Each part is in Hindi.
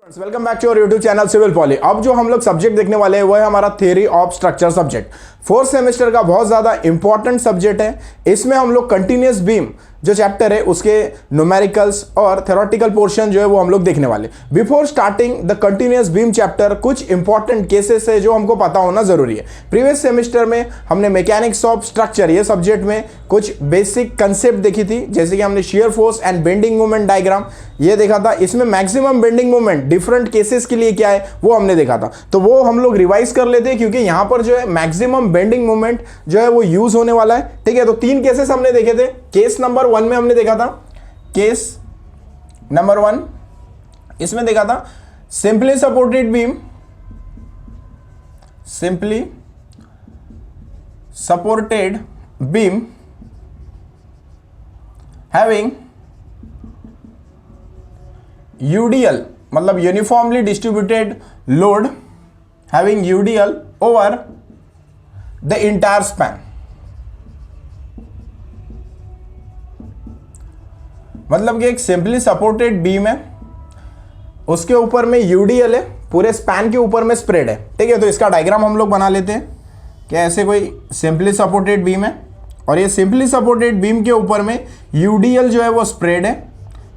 Welcome back to your YouTube channel civil poly. अब जो हम लोग सब्जेक्ट देखने वाले हैं वो है हमारा theory of structure subject. Fourth semester का बहुत ज़्यादा इंपॉर्टेंट सब्जेक्ट है। इसमें हम लोग कंटिन्यूस बीम जो चैप्टर है उसके न्यूमेरिकल्स और थ्योरेटिकल पोर्शन जो है वो हम लोग देखने वाले। Before starting the continuous beam chapter कुछ इंपॉर्टेंट केसेस है जो हमको पता होना जरूरी है। प्रीवियस सेमेस्टर में हमने मैकेनिक्स ऑफ स्ट्रक्चर ये सब्जेक्ट में कुछ बेसिक कंसेप्ट देखी थी, जैसे कि हमने shear force and bending moment diagram ये देखा था। इसमें maximum bending moment different cases के लिए क्या है वो हमने देखा था, तो वो हम लोग रिवाइज कर लेते हैं क्योंकि यहां पर जो है मैक्सिमम बेंडिंग मोमेंट जो है वो यूज होने वाला है। ठीक है, तो तीन केसेस हमने देखे थे। केस नंबर 1 में हमने देखा था, केस नंबर 1 इसमें देखा था simply supported beam, simply supported beam having UDL मतलब uniformly distributed load, having UDL over the entire span. मतलब कि एक सिंपली सपोर्टेड बीम है, उसके ऊपर में UDL है, पूरे स्पैन के ऊपर में स्प्रेड है। ठीक है, तो इसका डायग्राम हम लोग बना लेते हैं कि ऐसे कोई सिंपली सपोर्टेड बीम है और ये सिंपली सपोर्टेड बीम के ऊपर में UDL जो है वो स्प्रेड है,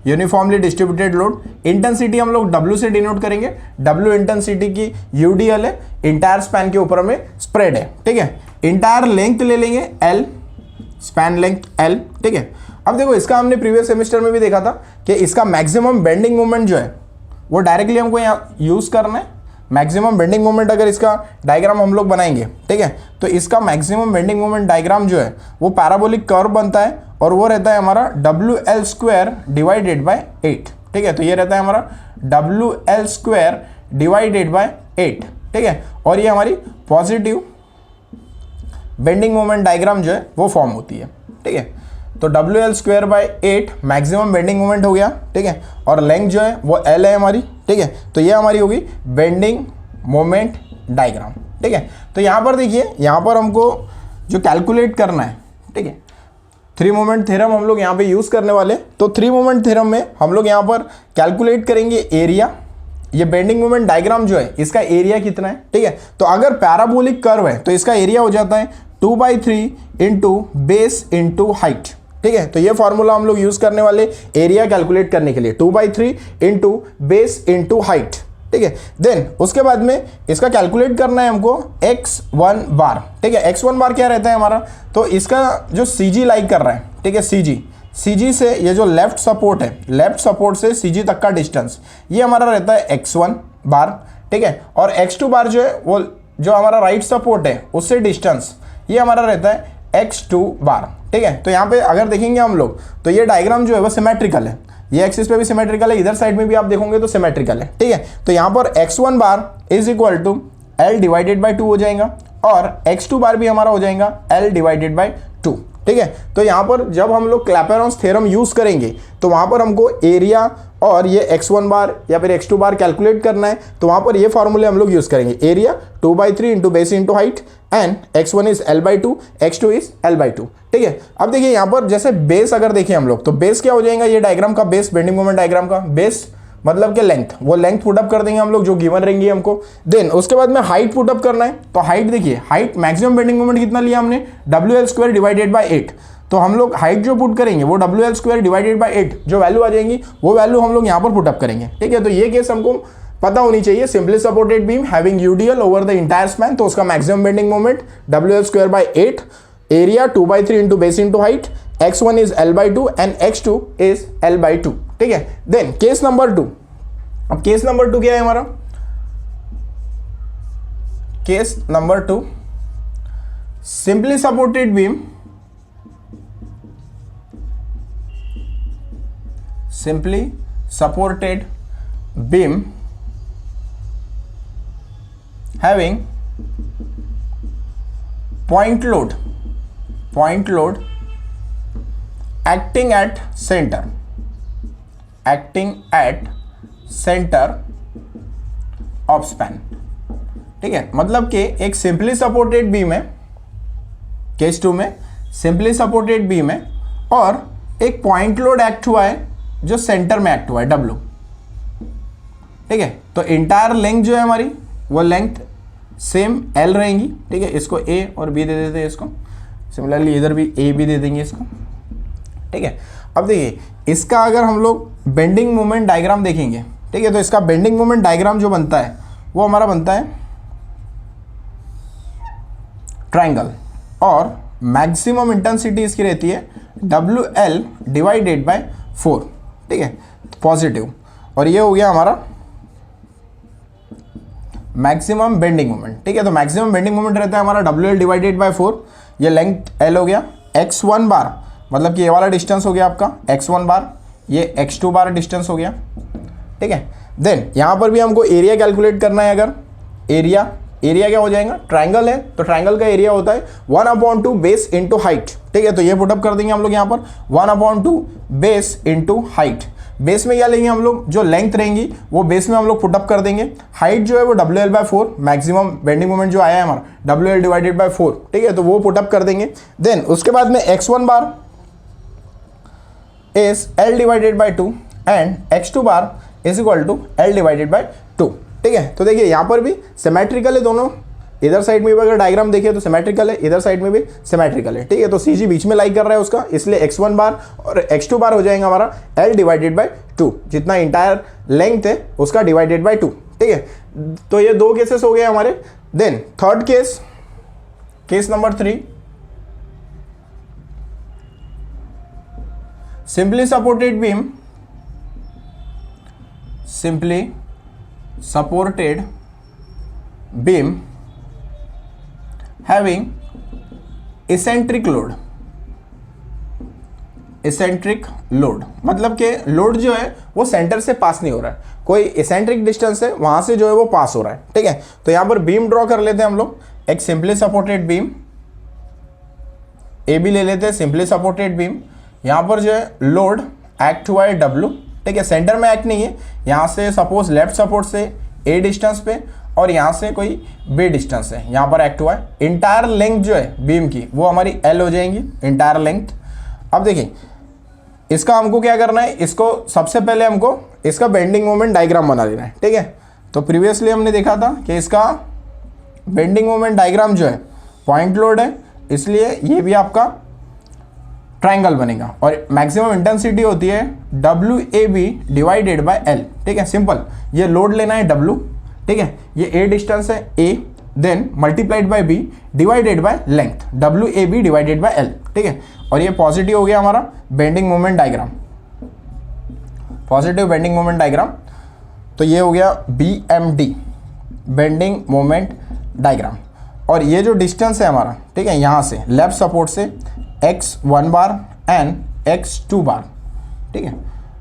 यूनिफॉर्मली डिस्ट्रीब्यूटेड लोड। इंटेंसिटी हम लोग W से डिनोट करेंगे, W इंटेंसिटी की UDL है, इंटायर स्पैन के ऊपर में स्प्रेड है। ठीक है, इंटायर लेंथ ले लेंगे L, स्पैन लेंथ L। ठीक है, अब देखो इसका हमने प्रीवियस सेमेस्टर में भी देखा था कि इसका मैक्सिमम बेंडिंग मोमेंट जो है वो डायरेक्टली हमको यहाँ यूज करना है। मैक्सिमम बेंडिंग मोमेंट अगर इसका डायग्राम हम लोग बनाएंगे, ठीक है, तो इसका मैक्सिमम बेंडिंग मोमेंट डायग्राम जो है वो पैराबोलिक कर्व बनता है और वो रहता है हमारा WL² डिवाइडेड बाय 8। ठीक है, तो ये रहता है हमारा WL² डिवाइडेड बाय 8। ठीक है, और ये हमारी पॉजिटिव बेंडिंग मोमेंट डायग्राम जो है वो फॉर्म होती है। ठीक है, तो WL² by 8 maximum bending moment हो गया। ठीक है, और लेंथ जो है वो L है हमारी। ठीक है, तो ये हमारी होगी बेंडिंग मोमेंट डायग्राम। ठीक है, तो यहाँ पर देखिए, यहाँ पर हमको जो कैलकुलेट करना है, ठीक है, 3 मोमेंट थ्योरम हम लोग यहाँ पे यूज करने वाले। तो 3 मोमेंट थ्योरम में हम लोग यहाँ पर कैलकुलेट करेंगे एरिया। ये बेंडिंग मोमेंट डायग्राम जो है इसका एरिया कितना है। ठीक है, तो अगर पैराबोलिक कर्व है तो इसका एरिया हो जाता है 2/3 इंटू बेस इंटू हाइट। ठीक है, तो ये फॉर्मूला हम लोग यूज करने वाले एरिया कैलकुलेट करने के लिए, 2/3 इंटू बेस इंटू हाइट। ठीक है, देन उसके बाद में इसका कैलकुलेट करना है हमको x1 बार। ठीक है, x1 बार क्या रहता है हमारा, तो इसका जो CG लाइक कर रहा है, ठीक है, CG से ये जो लेफ्ट सपोर्ट है, लेफ्ट सपोर्ट से CG तक का डिस्टेंस ये हमारा रहता है x1 बार। ठीक है, और x2 बार जो है वो जो हमारा राइट सपोर्ट है उससे डिस्टेंस ये हमारा रहता है x2 बार। ठीक है, तो यहाँ पे अगर देखेंगे हम लोग तो ये डायग्राम जो है वो सिमेट्रिकल है, ये एक्सिस पे भी सिमेट्रिकल है, इधर साइड में भी आप देखोगे तो सिमेट्रिकल है। ठीक है, तो यहाँ पर x1 bar is equal to L divided by 2 हो जाएगा और x2 बार भी हमारा हो जाएगा L डिवाइडेड बाय 2। ठीक है, तो यहाँ पर जब हम लोग क्लैपेरॉन्स थ्योरम यूज करेंगे तो वहाँ पर हमको एरिया और ये x1 बार या फिर x2 बार कैलकुलेट करना है, तो वहाँ पर ये फॉर्मूले हम लोग यूज करेंगे। Area 2/3 into base into height and x1 is L/2, x2 is L/2। ठीक है, अब देखिए यहाँ पर जैसे बेस अगर देखें हम लोग तो बेस क्या हो जाएगा, ये डायग्राम का बेस, बेंडिंग मोमेंट डायग्राम का बेस मतलब कि लेंथ, वो लेंथ पुटअप कर देंगे हम लोग जो गिवन रहेंगी हमको। देन उसके बाद में हाइट पुटअप करना है, तो हाइट देखिए, हाइट मैक्सिमम बेंडिंग मोमेंट कितना लिया हमने, WL² डिवाइडेड बाय 8। तो हम लोग हाइट जो पुट करेंगे वो WL² डिवाइडेड बाय 8 जो वैल्यू आ जाएंगी वो वैल्यू हम लोग यहाँ पर पुटअप करेंगे। ठीक है, तो ये केस हमको पता होनी चाहिए, simply supported beam having UDL over the entire span, तो उसका maximum bending moment WL² by 8, area 2/3 into base into height, x1 is L/2 and x2 is L/2। ठीक है, देन केस नंबर 2। अब केस नंबर 2 क्या है हमारा, case number 2 simply supported beam, simply supported beam having point load acting at center of span। ठीक है, मतलब कि एक सिंपली सपोर्टेड बीम है, केस 2 में सिंपली सपोर्टेड बीम है और एक पॉइंट लोड एक्ट हुआ है जो सेंटर में एक्ट हुआ है W। ठीक है। तो इंटायर लेंथ जो है हमारी वो लेंथ सेम एल रहेंगी, ठीक है। इसको ए और बी दे देते हैं, इसको सिमिलरली इधर भी ए बी दे देंगे इसको, ठीक है। अब देखिए इसका अगर हम लोग बेंडिंग मोमेंट डायग्राम देखेंगे, ठीक है, तो इसका बेंडिंग मोमेंट डायग्राम जो बनता है वो हमारा बनता है ट्रायंगल, और मैक्सिमम इंटेंसिटी इसकी रहती है WL डिवाइडेड बाय 4, ठीक है, पॉजिटिव। और ये हो गया हमारा मैक्सिमम बेंडिंग मोमेंट, ठीक है। तो मैक्सिमम बेंडिंग मोमेंट रहता है हमारा WL डिवाइडेड बाय 4, ये लेंथ L हो गया, x1 बार मतलब कि ये वाला डिस्टेंस हो गया आपका x1 बार, ये x2 बार डिस्टेंस हो गया, ठीक है। देन यहाँ पर भी हमको एरिया कैलकुलेट करना है। अगर एरिया क्या हो जाएगा, ट्रायंगल है तो ट्रायंगल का एरिया होता है 1/2 बेस इंटू हाइट, ठीक है। तो ये पुटअप कर देंगे हम लोग यहाँ पर 1/2 बेस इंटू हाइट। बेस में क्या लेंगे हम लोग, जो लेंथ रहेंगी वो बेस में हम लोग पुटअप कर देंगे। हाइट जो है वो WL/4, मैक्सिमम बेंडिंग मोमेंट जो आया है हमारा WL डिवाइडेड बाय 4, ठीक है, तो वो पुटअप कर देंगे। देन उसके बाद में x1 bar is L divided by 2 and x2 bar is equal to L divided by 2, ठीक है। तो देखिए यहाँ पर भी सिमेट्रिकल है दोनों, इधर साइड में भी अगर डायग्राम देखिए तो सिमेट्रिकल है, इधर साइड में भी सिमेट्रिकल है, ठीक है। तो CG बीच में लाइक कर रहा है उसका, इसलिए x1 बार और x2 बार हो जाएगा हमारा L डिवाइडेड बाय 2, जितना इंटायर लेंथ है उसका डिवाइडेड बाय 2, ठीक है। तो ये दो केसेस हो गए हमारे। Then third case number 3, simply supported beam having eccentric load मतलब कि लोड जो है वो सेंटर से पास नहीं हो रहा है, कोई इसेंट्रिक डिस्टेंस है वहां से जो है वो पास हो रहा है, ठीक है। तो यहां पर बीम ड्रॉ कर लेते हैं हम लोग, एक simply supported beam A B ले लेते हैं, सिंपली सपोर्टेड बीम। यहाँ पर जो है लोड एक्ट हुआ है W, ठीक है, सेंटर में एक्ट नहीं है, यहाँ से सपोज लेफ्ट सपोर्ट से A डिस्टेंस पे और यहाँ से कोई B डिस्टेंस है, यहाँ पर एक्ट हुआ है। इंटायर लेंथ जो है बीम की वो हमारी L हो जाएंगी, इंटायर लेंथ। अब देखिए इसका हमको क्या करना है, इसको सबसे पहले हमको इसका बेंडिंग मोमेंट डायग्राम बना लेना है, ठीक है। तो प्रीवियसली हमने देखा था कि इसका बेंडिंग मोमेंट डायग्राम जो है पॉइंट लोड है, इसलिए ये भी आपका ट्रायंगल बनेगा, और मैक्सिमम इंटेंसिटी होती है WAB डिवाइडेड बाय L, ठीक है, सिंपल। ये लोड लेना है W, ठीक है, ये A डिस्टेंस है A, then multiplied by B divided by length WAB divided by L, ठीक है। और ये पॉजिटिव हो गया हमारा bending moment diagram, positive bending moment diagram. तो ये हो गया BMD बेंडिंग मोमेंट डायग्राम। और ये जो डिस्टेंस है हमारा, ठीक है, यहाँ से लेफ्ट सपोर्ट से x1 बार एंड x2 बार, ठीक है।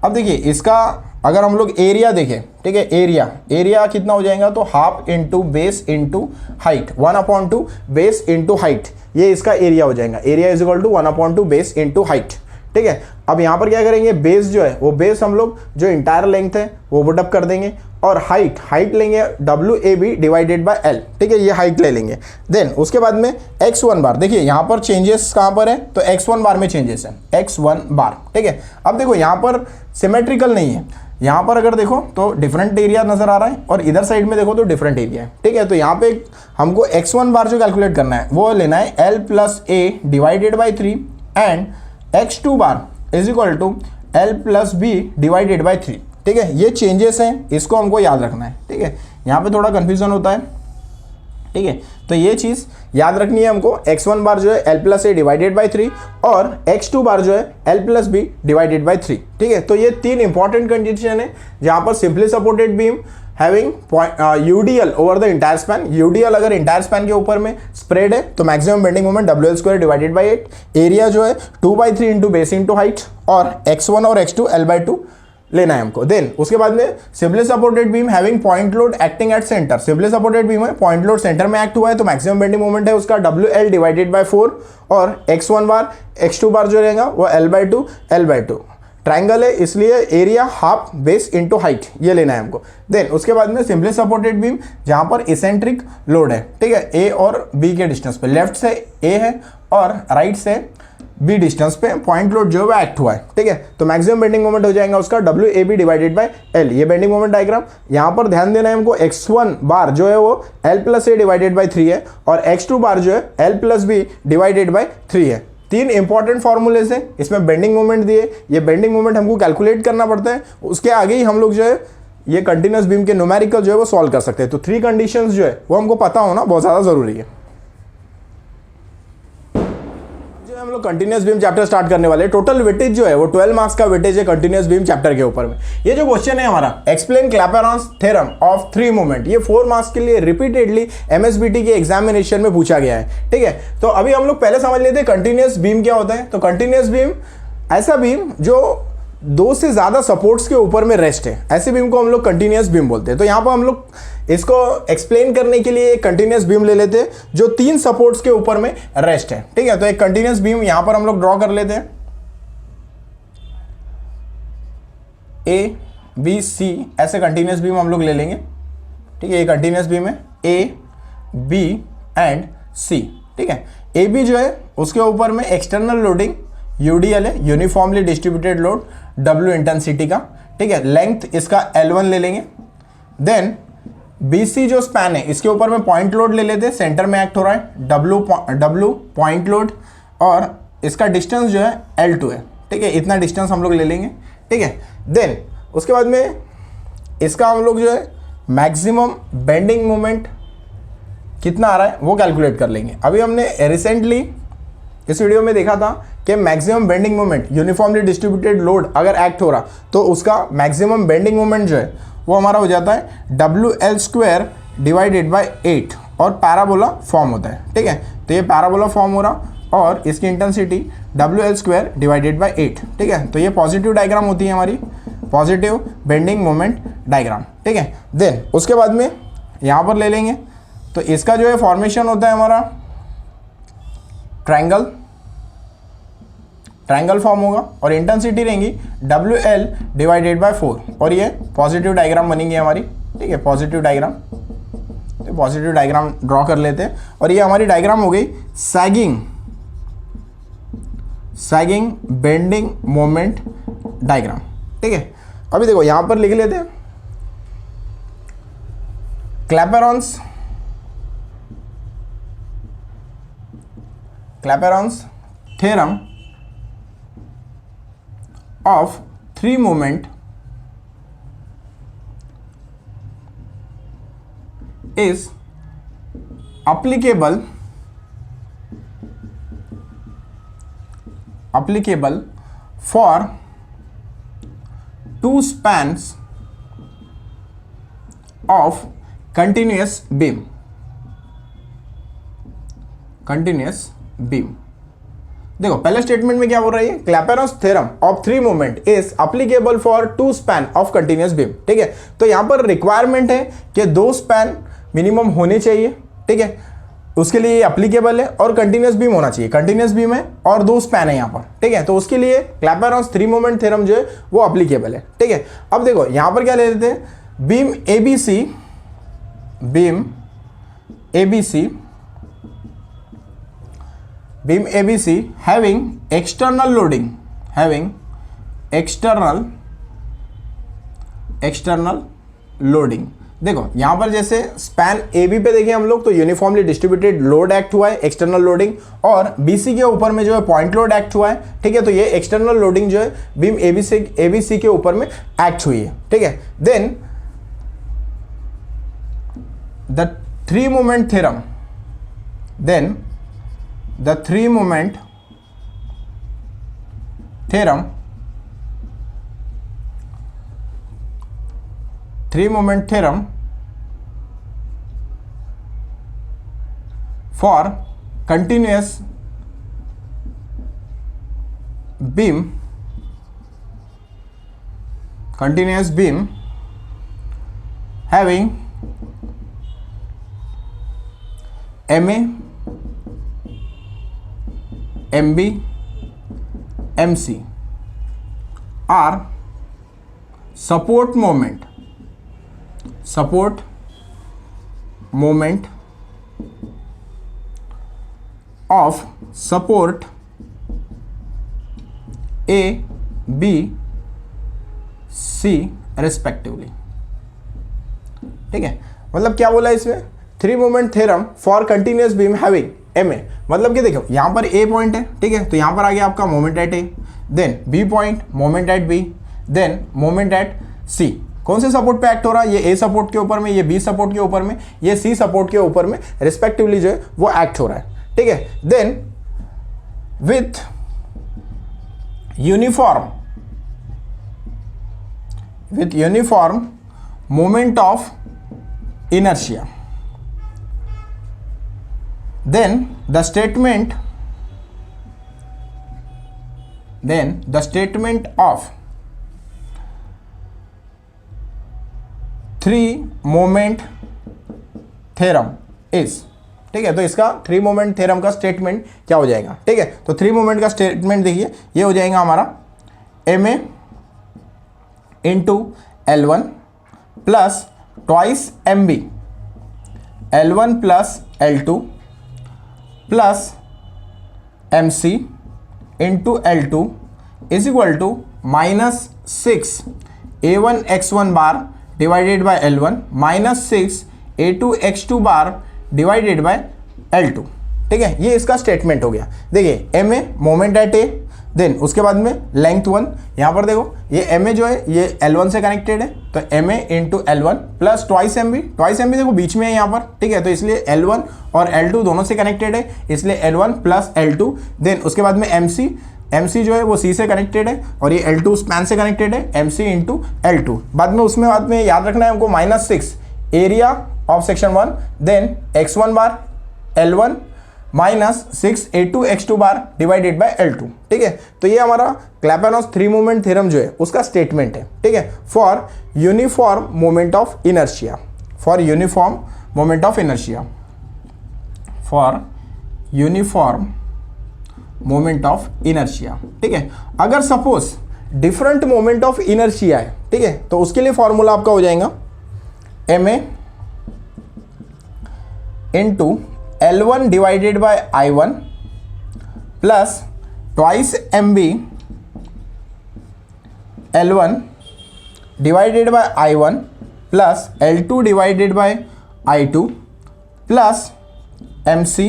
अब देखिए इसका अगर हम लोग एरिया देखें, ठीक है, एरिया कितना हो जाएगा, तो half into base into height, 1/2 base into height, ये इसका एरिया हो जाएगा। Area is equal to 1/2 base into height, ठीक है। अब यहाँ पर क्या करेंगे, बेस जो है वो बेस हम लोग जो इंटायर लेंथ है वो पुटअप कर देंगे, और हाइट लेंगे WAB डिवाइडेड बाय L, ठीक है, ये हाइट ले लेंगे। देन उसके बाद में x1 बार, देखिए यहाँ पर चेंजेस कहाँ पर है, तो x1 बार में चेंजेस है, x1 बार, ठीक है। अब देखो यहाँ पर सिमेट्रिकल नहीं है, यहाँ पर अगर देखो तो डिफरेंट एरिया नजर आ रहा है, और इधर साइड में देखो तो डिफरेंट एरिया है, ठीक है। तो यहाँ पे हमको x1 बार जो कैलकुलेट करना है वो लेना है L + A divided by 3 and x2 bar is equal to L + B divided by 3, ठीक है। ये चेंजेस हैं, इसको हमको याद रखना है, ठीक है। यहाँ पे थोड़ा कंफ्यूजन होता है, ठीक है, तो ये चीज़ याद रखनी है हमको। x1 बार जो है L + A डिवाइडेड बाई 3 और x2 बार जो है L + B डिवाइडेड बाई 3, ठीक है। तो ये तीन इंपॉर्टेंट कंडीशन है जहाँ पर simply supported beam having UDL over the entire span, UDL अगर इंटायर स्पैन के ऊपर में स्प्रेड है तो maximum bending moment WL² divided by 8, area जो है 2/3 इंटू बेस इंटू हाइट, और x1 और x2 L/2 लेना है हमको। देन उसके बाद में simply supported beam having point load acting at centre, simply supported beam है, पॉइंट लोड सेंटर में एक्ट हुआ है तो मैक्सिमम बेंडिंग मोमेंट है उसका WL डिवाइडेड बाय 4, और x1 बार x2 बार जो रहेगा वो L/2 ट्राइंगल है, इसलिए area half base into height ये लेना है हमको। देन उसके बाद में सिंपली सपोर्टेड बीम जहां पर इसेंट्रिक लोड है, ठीक है, A और B के डिस्टेंस पे, लेफ्ट से A है और राइट से बी डिस्टेंस पे पॉइंट लोड जो है वो एक्ट हुआ है, ठीक है। तो मैक्सिमम बेंडिंग मोमेंट हो जाएगा उसका W A B divided by L. ये बेंडिंग मोमेंट डायग्राम, यहाँ पर ध्यान देना है हमको x1 बार जो है वो l plus A divided by 3 है और x2 बार जो है l plus B divided by 3 है। तीन इंपॉर्टेंट फॉर्मूलेज हैं, इसमें बेंडिंग मोमेंट दिए, ये बेंडिंग मोमेंट हमको कैलकुलेट करना पड़ता है, उसके आगे ही हम लोग जो है ये कंटिन्यूस बीम के न्यूमेरिकल जो है वो सॉल्व कर सकते हैं। तो 3 कंडीशंस जो है वो हमको पता होना बहुत ज़्यादा ज़रूरी है। हम लोग कंटिन्यूस बीम चैप्टर स्टार्ट करने वाले हैं। टोटल वेटेज जो है वो 12 मार्क्स का वेटेज है कंटिन्यूस बीम चैप्टर के ऊपर में। ये जो क्वेश्चन है हमारा, एक्सप्लेन क्लैपेरॉन्स थ्योरम ऑफ 3 मोमेंट, ये 4 मार्क्स के लिए रिपीटेडली एमएसबीटी के एग्जामिनेशन में पूछा गया है, ठीक है। तो अभी हम लोग पहले समझ लेते हैं कंटिन्यूस बीम क्या होता है। तो कंटिन्यूस बीम ऐसा बीम जो 2 से ज़्यादा सपोर्ट्स के ऊपर में रेस्ट है, ऐसे बीम को हम लोग कंटिन्यूस बीम बोलते हैं। तो यहाँ पर हम लोग इसको एक्सप्लेन करने के लिए एक कंटिन्यूस बीम ले लेते हैं जो 3 सपोर्ट्स के ऊपर में रेस्ट है, ठीक है। तो एक कंटिन्यूस बीम यहाँ पर हम लोग ड्रॉ कर लेते हैं, ए बी सी ऐसे कंटिन्यूस बीम हम लोग ले लेंगे, ठीक है। ये कंटिन्यूस बीम है ए बी एंड सी, ठीक है। ए बी जो है उसके ऊपर में एक्सटर्नल लोडिंग यूडीएल है, uniformly distributed load, W intensity का, ठीक है। लेंथ इसका L1 ले लेंगे। देन BC जो स्पैन है इसके ऊपर में पॉइंट लोड ले लेते हैं, सेंटर में एक्ट हो रहा है, W पॉइंट लोड और इसका डिस्टेंस जो है L2 है, ठीक है। इतना डिस्टेंस हम लोग ले लेंगे, ठीक है। देन उसके बाद में इसका हम लोग जो है मैक्सिमम बेंडिंग मोमेंट कितना आ रहा है वो कैलकुलेट कर लेंगे। अभी हमने रिसेंटली इस वीडियो में देखा था कि maximum bending moment uniformly distributed load अगर एक्ट हो रहा तो उसका मैक्सिमम बेंडिंग मोमेंट जो है वो हमारा हो जाता है WL² डिवाइडेड बाय 8 और पैराबोला फॉर्म होता है, ठीक है। तो ये पैराबोला फॉर्म हो रहा और इसकी इंटेंसिटी WL² डिवाइडेड बाय 8, ठीक है। तो ये पॉजिटिव डायग्राम होती है हमारी, पॉजिटिव बेंडिंग मोमेंट डायग्राम, ठीक है। देन उसके बाद में यहाँ पर ले लेंगे तो इसका जो है फॉर्मेशन होता है हमारा ट्रायंगल फॉर्म होगा और इंटेंसिटी रहेंगी WL डिवाइडेड बाय 4 और ये पॉजिटिव डायग्राम बनेंगी हमारी, ठीक है। पॉजिटिव डायग्राम, तो पॉजिटिव डायग्राम ड्रॉ कर लेते हैं और ये हमारी डायग्राम हो गई सैगिंग बेंडिंग मोमेंट डायग्राम, ठीक है। अभी देखो यहां पर लिख लेते हैं क्लैपेरॉन्स theorem of 3 moment is applicable for 2 spans of continuous beam, देखो पहले स्टेटमेंट में क्या बोल रही है, Clapeyron's theorem of 3 moment is applicable for 2 span of continuous beam, ठीक है। तो यहां पर रिक्वायरमेंट है कि 2 स्पैन मिनिमम होने चाहिए, ठीक है। उसके लिए ये एप्लीकेबल है और कंटिन्यूस बीम होना चाहिए, कंटिन्यूस बीम है और 2 स्पैन है यहां पर, ठीक है। तो उसके लिए क्लैपेरॉन्स 3 मोमेंट थ्योरम जो है वो एप्लीकेबल है, ठीक है। अब देखो यहां पर क्या ले लेते हैं, beam ABC having external loading, देखो यहां पर जैसे स्पैन AB पे देखें हम लोग तो यूनिफॉर्मली डिस्ट्रीब्यूटेड लोड एक्ट हुआ है, एक्सटर्नल लोडिंग, और BC के ऊपर में जो है पॉइंट लोड एक्ट हुआ है, ठीक है। तो ये एक्सटर्नल लोडिंग जो है बीम ABC के ऊपर में एक्ट हुई है, ठीक है। Then the 3 moment theorem, the 3 moment theorem for continuous beam having MA MB MC are support moment of support A B C respectively. ठीक है, मतलब क्या बोला इसमें, three moment theorem for continuous beam having M A, मतलब कि देखो यहाँ पर ए पॉइंट है, ठीक है, तो यहाँ पर आ गया आपका moment at A, then B point, moment at B, then moment at C. कौन से सपोर्ट पे एक्ट हो रहा है, ये ए सपोर्ट के ऊपर में, ये बी सपोर्ट के ऊपर में, ये सी सपोर्ट के ऊपर में रिस्पेक्टिवली जो है वो एक्ट हो रहा है। ठीक है, then with uniform moment of inertia, then the statement of three moment theorem is, ठीक है, तो इसका थ्री मोमेंट थ्योरम का स्टेटमेंट क्या हो जाएगा। ठीक है, तो थ्री मोमेंट का स्टेटमेंट देखिए, ये हो जाएगा हमारा M A into L1 plus twice M B, L1 plus L2 plus M C into L2 is equal to minus 6 A1 X1 bar divided by L1 minus 6 A2 X2 bar divided by L2। ठीक है, ये इसका स्टेटमेंट हो गया। देखिए M A moment at A, then उसके बाद में लेंथ 1, यहाँ पर देखो ये एम ए जो है ये L1 से कनेक्टेड है, तो M A into L1 plus twice M B देखो बीच में है यहाँ पर। ठीक है, तो इसलिए L1 और L2 दोनों से कनेक्टेड है, इसलिए L1 प्लस L2, देन उसके बाद में एम सी जो है वो सी से कनेक्टेड है और ये L2 स्पैन से कनेक्टेड है, एम सी इंटू L2। बाद में याद रखना है हमको minus 6 area of section 1, then X1 bar L1 minus 6 A2 X2 bar divided by L2। ठीक है, तो ये हमारा क्लैपेरॉन्स थ्री मोमेंट थ्योरम जो है उसका स्टेटमेंट है। ठीक है, for uniform moment of inertia, for uniform moment of inertia, for uniform moment of inertia. ठीक है, अगर suppose different moment of inertia है, ठीक है, तो उसके लिए फॉर्मूला आपका हो जाएगा M A into L1 divided by I1 plus twice M B L1 divided by I1 plus L2 divided by I2 plus M C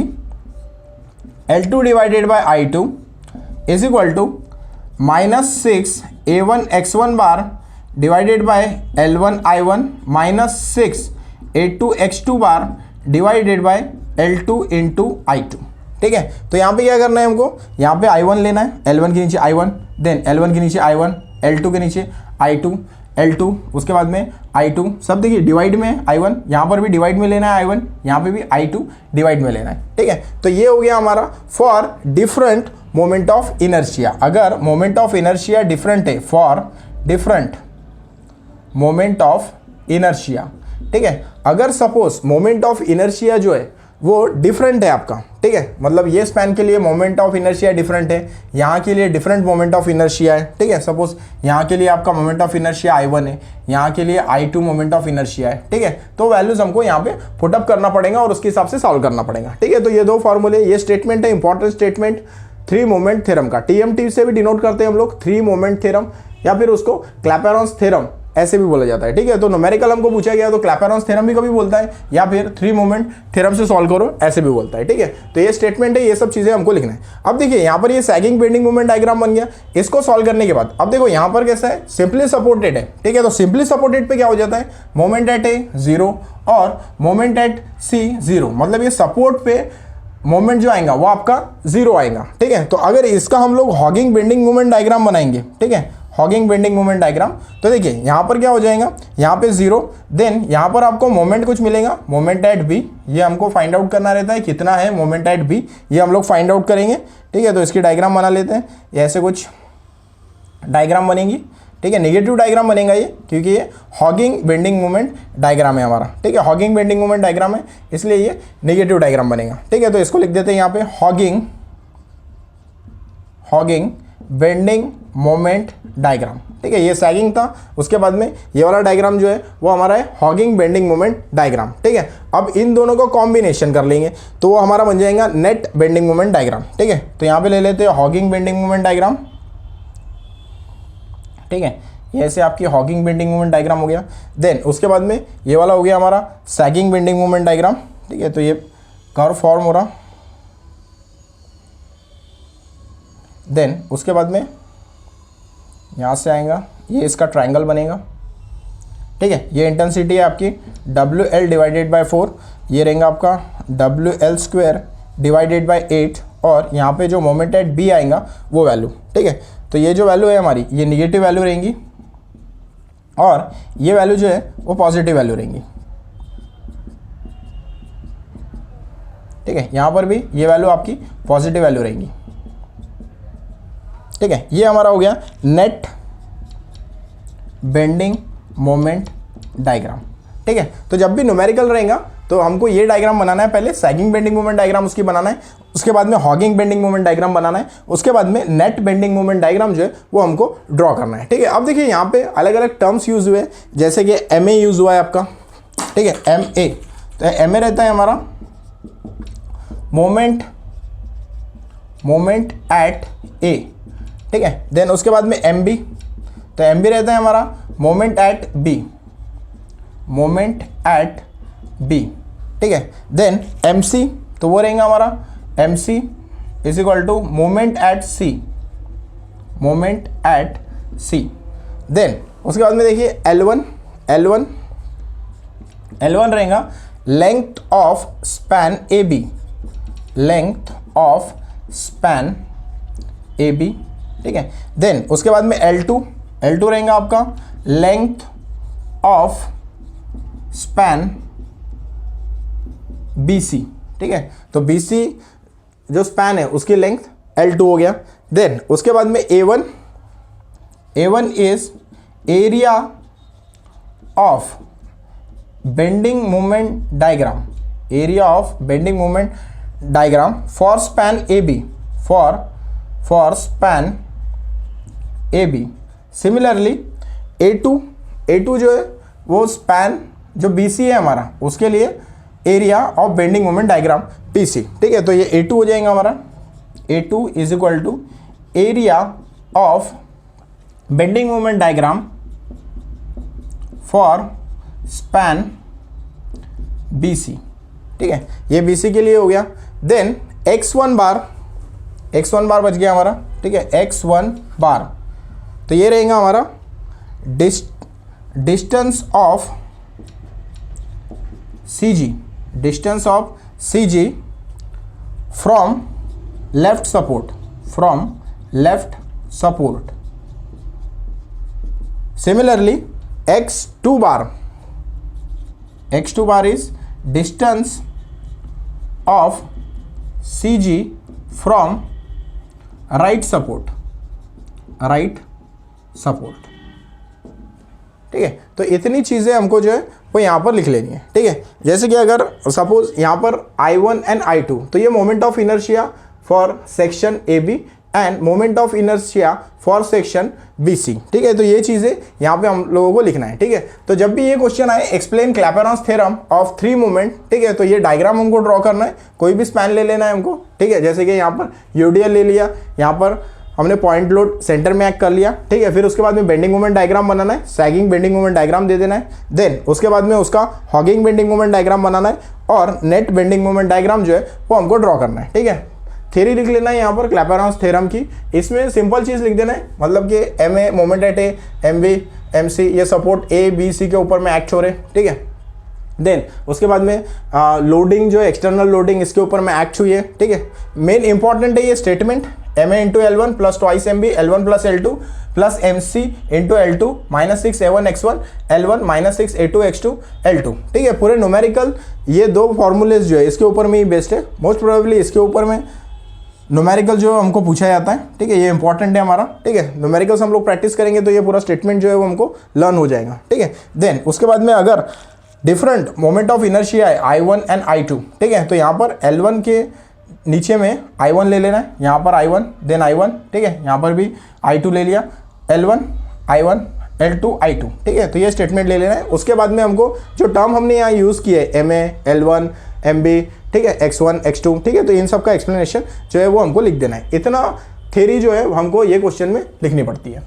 L2 divided by I2 is equal to minus 6 A1 X1 bar divided by L1 I1 minus 6 A2 X2 bar divided by L2 into I2। ठीक है, तो यहाँ पे क्या करना है हमको, यहाँ पे I1 लेना है, L1 के नीचे I1, देन L1 के नीचे I1, L2 के नीचे I2, L2 उसके बाद में I2, सब देखिए डिवाइड में है I1, यहाँ पर भी डिवाइड में लेना है I1, यहाँ पे भी I2 डिवाइड में लेना है। ठीक है, तो ये हो गया हमारा for different moment of inertia. अगर मोमेंट ऑफ इनर्शिया डिफरेंट है, for different moment of inertia. ठीक है, अगर सपोज मोमेंट ऑफ इनर्शिया जो है वो डिफरेंट है आपका, ठीक है, मतलब ये स्पैन के लिए मोमेंट ऑफ इनर्शिया डिफरेंट है, यहाँ के लिए डिफरेंट मोमेंट ऑफ इनर्शिया है। ठीक है, सपोज यहाँ के लिए आपका मोमेंट ऑफ इनर्शिया I1 है, यहाँ के लिए I2 मोमेंट ऑफ इनर्शिया है। ठीक है, तो वैल्यूज हमको यहाँ पे पुटअप करना पड़ेगा और उसके हिसाब से सॉल्व करना पड़ेगा। ठीक है, तो ये दो फॉर्मूले, ये स्टेटमेंट है important statement three moment theorem का, TMT से भी डिनोट करते हैं हम लोग थ्री मोमेंट थ्योरम, या फिर उसको क्लैपेरॉन्स थ्योरम ऐसे भी बोला जाता है। ठीक है, तो न्यूमेरिकल हमको पूछा गया तो क्लैपेरॉन्स थ्योरम भी कभी बोलता है, या फिर थ्री मोमेंट थ्योरम से सॉल्व करो ऐसे भी बोलता है। ठीक है, तो ये स्टेटमेंट है, ये सब चीजें हमको लिखना है। अब देखिए यहाँ पर ये सैगिंग बेंडिंग मोमेंट डायग्राम बन गया, इसको सॉल्व करने के बाद अब देखो यहाँ पर कैसा है, सिंपली सपोर्टेड है। ठीक है, तो सिंपली सपोर्टेड पे क्या हो जाता है, मोमेंट एट ए 0 और मोमेंट एट सी 0, मतलब ये सपोर्ट पे मोमेंट जो आएगा वो आपका 0 आएगा। ठीक है, तो अगर इसका हम लोग हॉगिंग बेंडिंग मोमेंट डायग्राम बनाएंगे, ठीक है, हॉगिंग बेंडिंग मोमेंट डायग्राम, तो देखिए यहाँ पर क्या हो जाएगा, यहाँ पे 0, देन यहाँ पर आपको मोमेंट कुछ मिलेगा, मोमेंट एट बी, ये हमको फाइंड आउट करना रहता है कितना है मोमेंट एट बी, ये हम लोग फाइंड आउट करेंगे। ठीक है, तो इसकी डायग्राम बना लेते हैं, ऐसे कुछ डायग्राम बनेगी। ठीक है, नेगेटिव डायग्राम बनेगा ये, क्योंकि ये हॉगिंग बेंडिंग मोमेंट डायग्राम है हमारा। ठीक है, हॉगिंग बेंडिंग मोमेंट डायग्राम है, इसलिए ये नेगेटिव डायग्राम बनेगा। ठीक है, तो इसको लिख देते हैं यहाँ पे हॉगिंग बेंडिंग मोमेंट डायग्राम। ठीक है, ये सैगिंग था, उसके बाद में ये वाला डायग्राम जो है वो हमारा है हॉगिंग बेंडिंग मोमेंट डायग्राम। ठीक है, अब इन दोनों को कॉम्बिनेशन कर लेंगे तो वो हमारा बन जाएगा नेट बेंडिंग मोमेंट डायग्राम। ठीक है, तो यहाँ पे ले लेते हैं हॉगिंग बेंडिंग मोमेंट डायग्राम, ठीक है। ये ऐसे आपकी हॉकिंग बेंडिंग मोमेंट डायग्राम हो गया। देन उसके बाद में ये वाला हो गया हमारा सैगिंग बेंडिंग मोमेंट डायग्राम, ठीक है। तो ये कर्व फॉर्म हो रहा। देन उसके बाद में यहाँ से आएगा, ये इसका ट्रायंगल बनेगा, ठीक है। ये इंटेंसिटी है आपकी WL डिवाइडेड बाय 4, ये रहेगा आपका WL स्क्वायर डिवाइडेड बाय 8, और यहाँ पे जो मोमेंट एट B आएगा वो वैल्यू, ठीक है। तो ये जो वैल्यू है हमारी ये निगेटिव वैल्यू रहेंगी, और ये वैल्यू जो है वो पॉजिटिव वैल्यू रहेंगी, ठीक है। यहाँ पर भी ये वैल्यू आपकी पॉजिटिव वैल्यू रहेंगी, ठीक है। ये हमारा हो गया नेट बेंडिंग मोमेंट डायग्राम, ठीक है। तो जब भी न्यूमेरिकल रहेगा तो हमको ये डायग्राम बनाना है, पहले सैगिंग बेंडिंग मोमेंट डायग्राम उसकी बनाना है, उसके बाद में हॉगिंग बेंडिंग मोमेंट डायग्राम बनाना है, उसके बाद में नेट बेंडिंग मोमेंट डायग्राम जो है वो हमको ड्रॉ करना है, ठीक है। अब देखिए यहाँ पे अलग अलग टर्म्स यूज हुए, जैसे कि MA यूज हुआ है आपका, ठीक है। MA, तो MA रहता है हमारा मोमेंट एट A, ठीक है। देन उसके बाद में MB, तो MB रहता है हमारा मोमेंट एट B, ठीक है। देन MC, तो वो रहेगा हमारा MC is equal to moment at C। Then उसके बाद में देखिए L1 रहेगा लेंथ ऑफ स्पैन AB, ठीक है। देन उसके बाद में L2 रहेगा आपका लेंथ ऑफ स्पैन BC, ठीक है। तो BC जो स्पैन है उसकी लेंथ L2 हो गया। देन उसके बाद में A1 is area of bending moment diagram for span AB, similarly A2 जो है वो स्पैन जो BC है हमारा उसके लिए area of bending moment diagram PC, ठीक है। तो ये A2 हो जाएगा हमारा, A2 is equal to area of bending moment diagram for span BC, ठीक है। ये BC के लिए हो गया। देन x1 बार बच गया हमारा, ठीक है। x1 बार, तो ये रहेगा हमारा distance of CG from left support. Similarly x2 bar is distance of CG from right support, ठीक है। तो इतनी चीज़ें हमको जो है वो यहाँ पर लिख लेनी है, ठीक है। जैसे कि अगर सपोज यहाँ पर I1 एंड I2, तो ये moment of inertia for section AB end moment of inertia for section BC, ठीक है। तो ये चीज़ें यहाँ पे हम लोगों को लिखना है, ठीक है। तो जब भी ये क्वेश्चन आए एक्सप्लेन क्लैपेरॉन्स थ्योरम ऑफ 3 मोमेंट, ठीक है, तो ये डायग्राम हमको ड्रॉ करना है, कोई भी स्पैन ले लेना है हमको, ठीक है। जैसे कि यहाँ पर UDL ले लिया, यहाँ पर हमने पॉइंट लोड सेंटर में एक्ट कर लिया, ठीक है। फिर उसके बाद में बेंडिंग मोमेंट डायग्राम बनाना है, सैगिंग बेंडिंग मोमेंट डायग्राम दे देना है। देन उसके बाद में उसका हॉगिंग बेंडिंग मोमेंट डायग्राम बनाना है, और नेट बेंडिंग मोमेंट डायग्राम जो है वो हमको ड्रॉ करना है, ठीक है। थ्योरी लिख लेना है यहाँ पर क्लैपेरॉन्स थ्योरम की, इसमें सिंपल चीज़ लिख देना है, मतलब कि MA moment at A, MB MC ये सपोर्ट ABC के ऊपर में एक्ट हो रहे, ठीक है। देन उसके बाद में लोडिंग जो है एक्सटर्नल लोडिंग इसके ऊपर में एक्ट हुई है, ठीक है। मेन इंपॉर्टेंट है ये statement, MA into L1 plus twice MB L1 plus L2 plus MC into L2 minus 6 A1 X1 L1 minus 6 A2 X2 L2, ठीक है। पूरे न्यूमेरिकल ये 2 फॉर्मूलेज जो है इसके ऊपर में ही बेस्ड है, मोस्ट प्रोबेबली इसके ऊपर में न्यूमेरिकल जो हमको पूछा जाता है, ठीक है। ये इंपॉर्टेंट है हमारा, ठीक है। न्यूमेरिकल्स हम लोग प्रैक्टिस करेंगे तो ये पूरा स्टेटमेंट जो है वो हमको लर्न हो जाएगा, ठीक है। देन उसके बाद में अगर डिफरेंट मोमेंट ऑफ इनर्शिया है I1 एंड I2, ठीक है, तो यहाँ पर L1 के नीचे में I1 ले लेना है, यहाँ पर I1 देन I1, ठीक है। यहाँ पर भी I2 ले लिया, L1 I1 L2 I2, ठीक है। तो ये स्टेटमेंट ले लेना है। उसके बाद में हमको जो टर्म हमने यहाँ यूज़ किया है MA L1 MB, ठीक है, X1 X2, ठीक है, तो इन सब का एक्सप्लेनेशन जो है वो हमको लिख देना है। इतना थ्योरी जो है हमको ये क्वेश्चन में लिखनी पड़ती है।